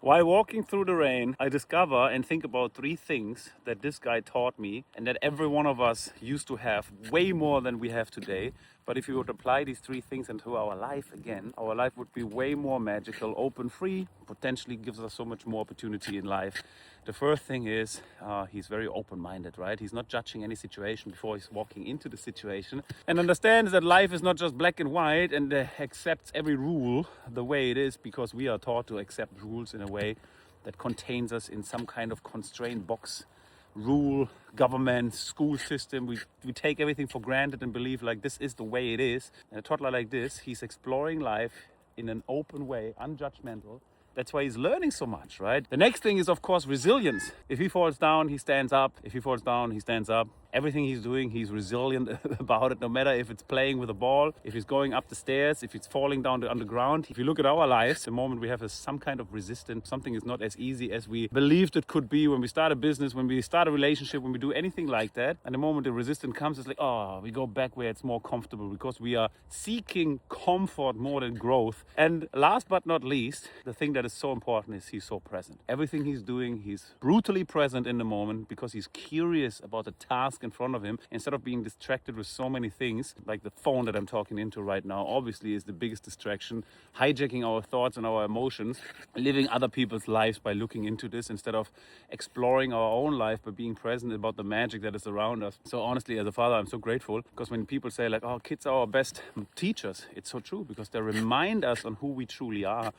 While walking through the rain, I discover and think about 3 things that this guy taught me and that every one of us used to have way more than we have today. But if you would apply these 3 things into our life again, our life would be way more magical, open, free, potentially gives us so much more opportunity in life. The first thing is he's very open-minded, right? He's not judging any situation before he's walking into the situation and understands that life is not just black and white and accepts every rule the way it is, because we are taught to accept rules in a way that contains us in some kind of constrained box. Rule, government, school system, we take everything for granted and believe like this is the way it is. And a toddler like this, he's exploring life in an open way, unjudgmental. That's why he's learning so much, right? The next thing is, of course, resilience. If he falls down, he stands up. If he falls down, he stands up. Everything he's doing, he's resilient about it, no matter if it's playing with a ball, if he's going up the stairs, if it's falling down on the ground. If you look at our lives, the moment we have some kind of resistance, something is not as easy as we believed it could be when we start a business, when we start a relationship, when we do anything like that. And the moment the resistance comes, it's like, oh, we go back where it's more comfortable because we are seeking comfort more than growth. And last but not least, the thing that is so important is he's so present. Everything he's doing, he's brutally present in the moment because he's curious about the task in front of him, instead of being distracted with so many things like the phone that I'm talking into right now. Obviously is the biggest distraction, hijacking our thoughts and our emotions, living other people's lives by looking into this instead of exploring our own life by being present about the magic that is around us. So honestly, as a father, I'm so grateful, because when people say like, oh, kids are our best teachers, it's so true, because they remind us on who we truly are,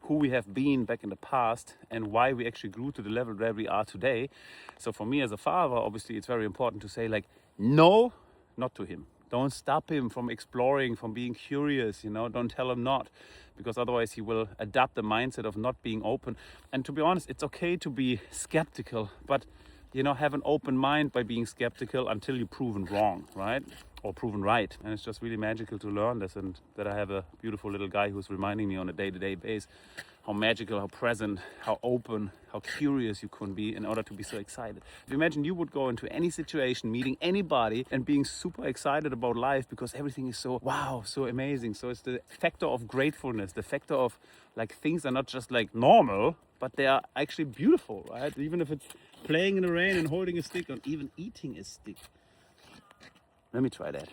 who we have been back in the past, and why we actually grew to the level where we are today. So for me as a father, obviously it's very important to say like, no, not to him. Don't stop him from exploring, from being curious, don't tell him not, because otherwise he will adapt the mindset of not being open. And to be honest, it's okay to be skeptical, but have an open mind by being skeptical until you're proven wrong, right? Or proven right. And it's just really magical to learn this, and that I have a beautiful little guy who's reminding me on a day-to-day basis how magical, how present, how open, how curious you can be in order to be so excited. If you imagine you would go into any situation, meeting anybody and being super excited about life because everything is so, wow, so amazing. So it's the factor of gratefulness, the factor of like things are not just like normal, but they are actually beautiful, right? Even if it's playing in the rain and holding a stick, or even eating a stick. Let me try that.